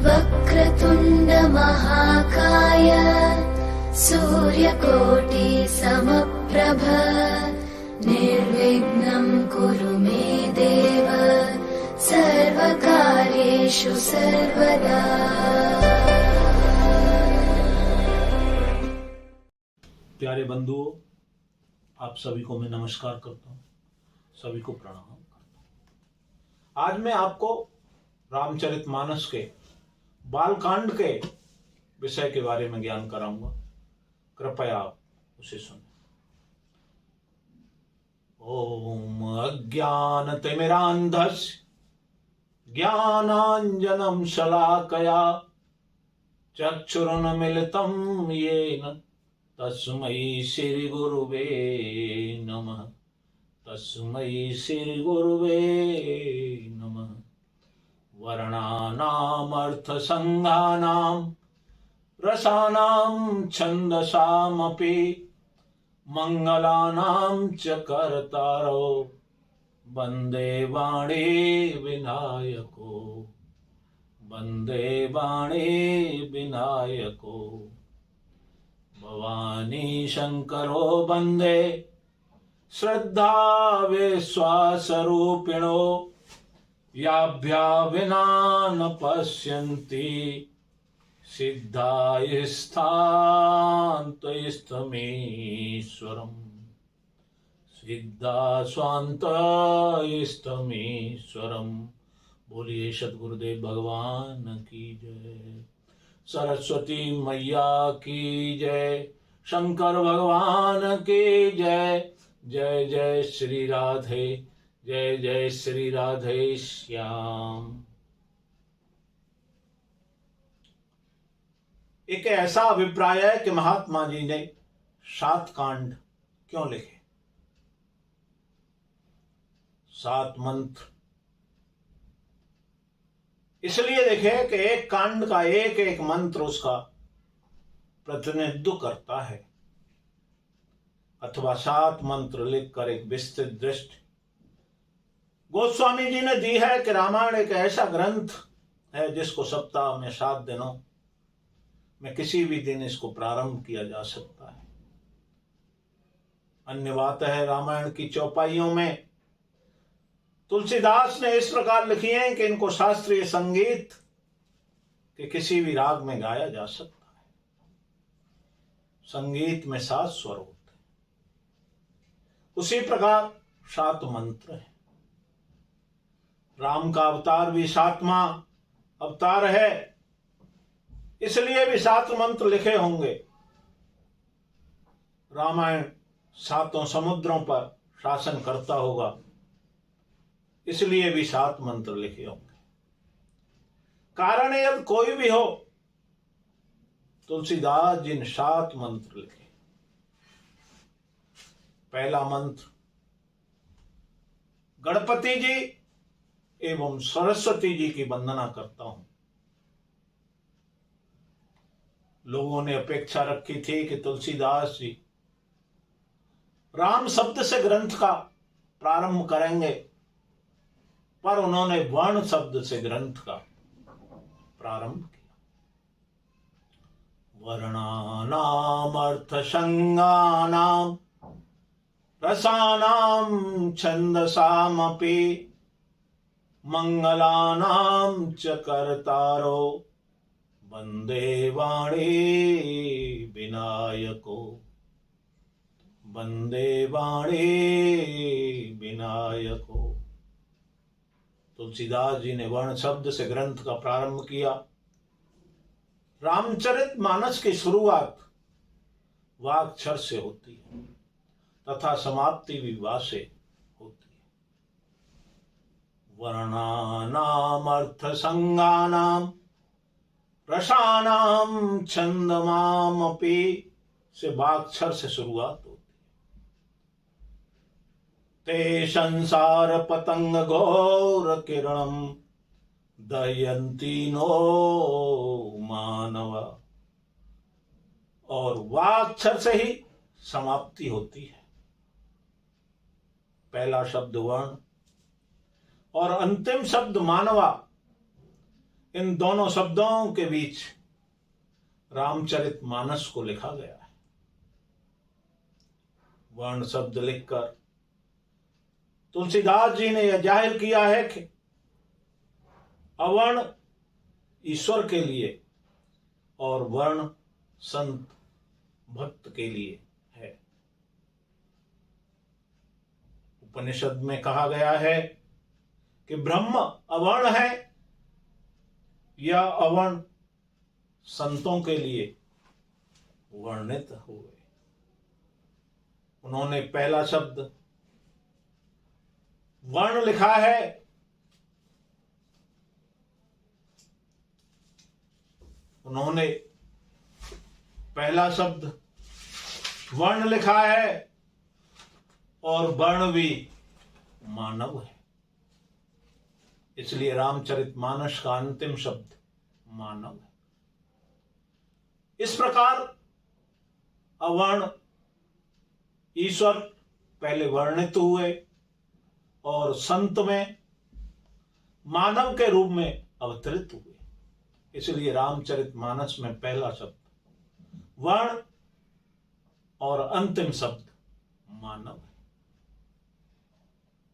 वक्रतुण्ड महाकाय सूर्यकोटि समप्रभ निर्विघ्नं कुरु मे देव सर्वकार्येषु सर्वदा। प्यारे बंधुओं, आप सभी को मैं नमस्कार करता हूँ, सभी को प्रणाम करता हूँ। आज मैं आपको रामचरितमानस के बालकांड के विषय के बारे में ज्ञान कराऊंगा। कृपया आप उसे सुनें। ओम अज्ञानतिमिरान्धस्य ज्ञानाञ्जनं शलाकया चक्षुरुन्मीलितं येन तस्मै श्री गुरुवे नमः। तस्मै श्री गुरुवे नमः। वर्णानामर्थसंज्ञानां रसानां छन्दसामपि मंगलानां च कर्तारो वन्दे वाणी विनायको। वन्दे वाणी विनायको। भवानी शंकरो वन्दे श्रद्धा विश्वासरूपिणो याभ्या विना न पश्यन्ति सिद्धास्वान्तस्थमीश्वरम्। सिद्धास्वान्तस्थमीश्वरम्। बोलिए सद्गुरुदेव भगवान की जय। सरस्वती मैया की जय। शंकर भगवान की जय। जय जय श्री राधे। जय जय श्री राधे श्याम। एक ऐसा अभिप्राय है कि महात्मा जी ने 7 कांड क्यों लिखे। 7 मंत्र इसलिए लिखे कि एक कांड का एक एक मंत्र उसका प्रतिनिधित्व करता है, अथवा 7 मंत्र लिखकर एक विस्तृत दृष्टि गोस्वामी जी ने दी है कि रामायण एक ऐसा ग्रंथ है जिसको सप्ताह में 7 दिनों में किसी भी दिन इसको प्रारंभ किया जा सकता है। अन्य बात है, रामायण की चौपाइयों में तुलसीदास ने इस प्रकार लिखी है कि इनको शास्त्रीय संगीत के किसी भी राग में गाया जा सकता है। संगीत में 7 स्वर होते हैं। उसी प्रकार 7 मंत्र हैं। राम का अवतार भी 7वां अवतार है, इसलिए भी 7 मंत्र लिखे होंगे। रामायण 7 समुद्रों पर शासन करता होगा, इसलिए भी 7 मंत्र लिखे होंगे। कारण यदि कोई भी हो, तुलसीदास जी ने 7 मंत्र लिखे। पहला मंत्र गणपति जी एवं सरस्वती जी की वंदना करता हूं। लोगों ने अपेक्षा रखी थी कि तुलसीदास जी राम शब्द से ग्रंथ का प्रारंभ करेंगे, पर उन्होंने वर्ण शब्द से ग्रंथ का प्रारंभ किया। वर्णानाम अर्थ संज्ञानाम रसानाम छंदसामपि मंगलानां च कर्तारो वन्दे वाणी विनायको। वन्दे वाणी विनायको। तुलसीदास जी ने वर्ण शब्द से ग्रंथ का प्रारंभ किया। रामचरितमानस की शुरुआत वाक्क्षर से होती है तथा समाप्ति भी वा से होती है। वर्णानाम अर्थ संज्ञानाम रसानाम छंदमामपि से वाक्क्षर से शुरुआत होती है। ते संसार पतंग घोर किरणम दयंती नो मानवा। और वाक्क्षर से ही समाप्ति होती है। पहला शब्द वर्ण और अंतिम शब्द मानवा, इन दोनों शब्दों के बीच रामचरितमानस को लिखा गया है। वर्ण शब्द लिखकर तुलसीदास जी ने यह जाहिर किया है कि अवर्ण ईश्वर के लिए और वर्ण संत भक्त के लिए है। उपनिषद में कहा गया है कि ब्रह्म अवर्ण है, यह अवर्ण संतों के लिए वर्णित हुए। उन्होंने पहला शब्द वर्ण लिखा है, उन्होंने पहला शब्द वर्ण लिखा है और वर्ण भी मानव है, इसलिए रामचरितमानस का अंतिम शब्द मानव है। इस प्रकार अवर्ण ईश्वर पहले वर्णित हुए और संत में मानव के रूप में अवतरित हुए, इसलिए रामचरितमानस में पहला शब्द वर्ण और अंतिम शब्द मानव है।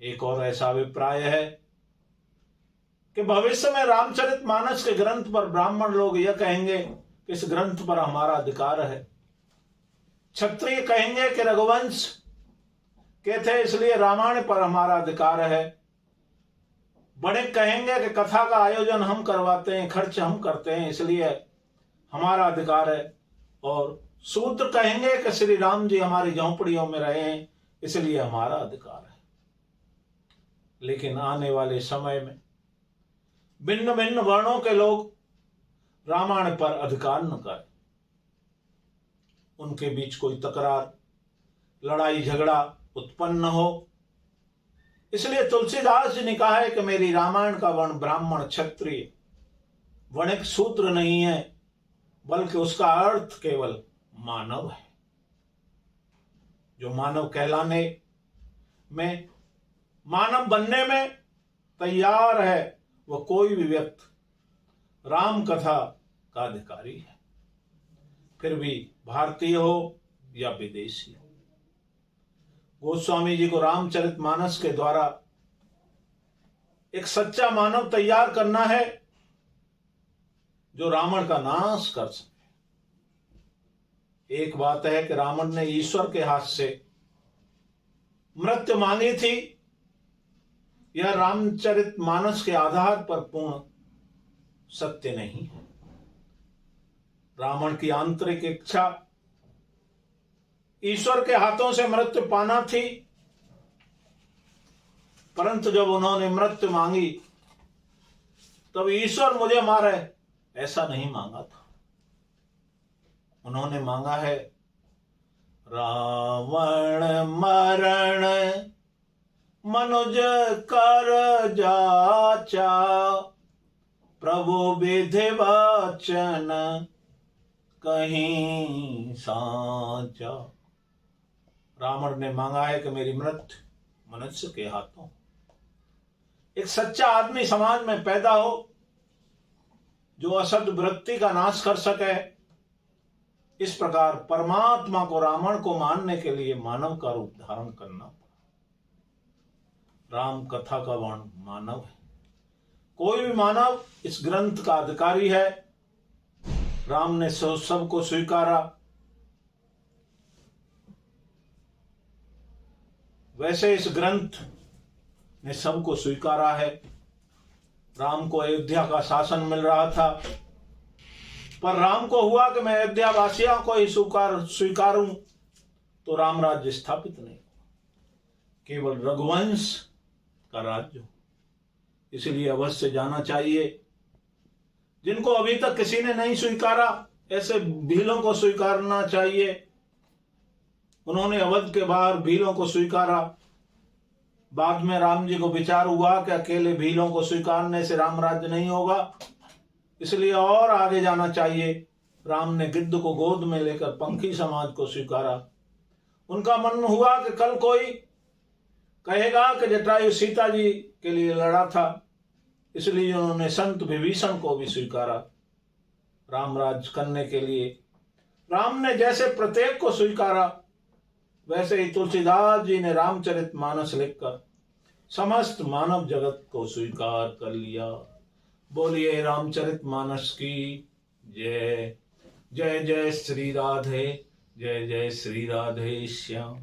एक और ऐसा अभिप्राय है कि भविष्य में रामचरितमानस के ग्रंथ पर ब्राह्मण लोग यह कहेंगे कि इस ग्रंथ पर हमारा अधिकार है, क्षत्रिय कहेंगे कि रघुवंश के थे इसलिए रामायण पर हमारा अधिकार है, बड़े कहेंगे कि कथा का आयोजन हम करवाते हैं, खर्च हम करते हैं इसलिए हमारा अधिकार है, और शूद्र कहेंगे कि श्री राम जी हमारी झोंपड़ियों में रहे हैं इसलिए हमारा अधिकार है। लेकिन आने वाले समय में भिन्न भिन्न वर्णों के लोग रामायण पर अधिकार न करें, उनके बीच कोई तकरार, लड़ाई झगड़ा उत्पन्न हो, इसलिए तुलसीदास जी ने कहा है कि मेरी रामायण का वर्ण ब्राह्मण क्षत्रिय वणिक सूत्र नहीं है, बल्कि उसका अर्थ केवल मानव है। जो मानव कहलाने में, मानव बनने में तैयार है, वह कोई भी व्यक्ति राम कथा का अधिकारी है, फिर भी भारतीय हो या विदेशी हो। गोस्वामी जी को रामचरितमानस के द्वारा एक सच्चा मानव तैयार करना है जो रावण का नाश कर सके। एक बात है कि रावण ने ईश्वर के हाथ से मृत्यु मांगी थी, यह रामचरितमानस के आधार पर पूर्ण सत्य नहीं है। रावण की आंतरिक इच्छा ईश्वर के हाथों से मृत्यु पाना थी, परंतु जब उन्होंने मृत्यु मांगी तब ईश्वर मुझे मारे ऐसा नहीं मांगा था। उन्होंने मांगा है रावण मरण मनुज कर जाचा, प्रभु विधि वचन कहीं साचा। रावण ने मांगा है कि मेरी मृत्यु मनुष्य के हाथों, एक सच्चा आदमी समाज में पैदा हो जो असद वृत्ति का नाश कर सके। इस प्रकार परमात्मा को रावण को मानने के लिए मानव का रूप धारण करना पड़ा। राम कथा का वर्ण मानव है, कोई भी मानव इस ग्रंथ का अधिकारी है। राम ने सबको स्वीकारा, वैसे इस ग्रंथ ने सबको स्वीकारा है। राम को अयोध्या का शासन मिल रहा था, पर राम को हुआ कि मैं अयोध्या वासियों को ही स्वीकारूं तो राम राज्य स्थापित नहीं, केवल रघुवंश का राज्य। इसलिए अवश्य जाना चाहिए, जिनको अभी तक किसी ने नहीं स्वीकारा ऐसे भीलों को स्वीकारना चाहिए। उन्होंने अवध के बाहर भीलों को स्वीकारा, बाद में राम जी को विचार हुआ कि अकेले भीलों को स्वीकारने से राम राज्य नहीं होगा, इसलिए और आगे जाना चाहिए। राम ने गिद्ध को गोद में लेकर पंखी समाज को स्वीकारा। उनका मन हुआ कि कल कोई कहेगा कि जटायु सीता जी के लिए लड़ा था, इसलिए उन्होंने संत विभीषण को भी स्वीकारा रामराज करने के लिए। राम ने जैसे प्रत्येक को स्वीकारा, वैसे ही तुलसीदास जी ने रामचरितमानस लिखकर समस्त मानव जगत को स्वीकार कर लिया। बोलिए रामचरितमानस की जय। जय जय श्री राधे, जय जय श्री राधे श्याम।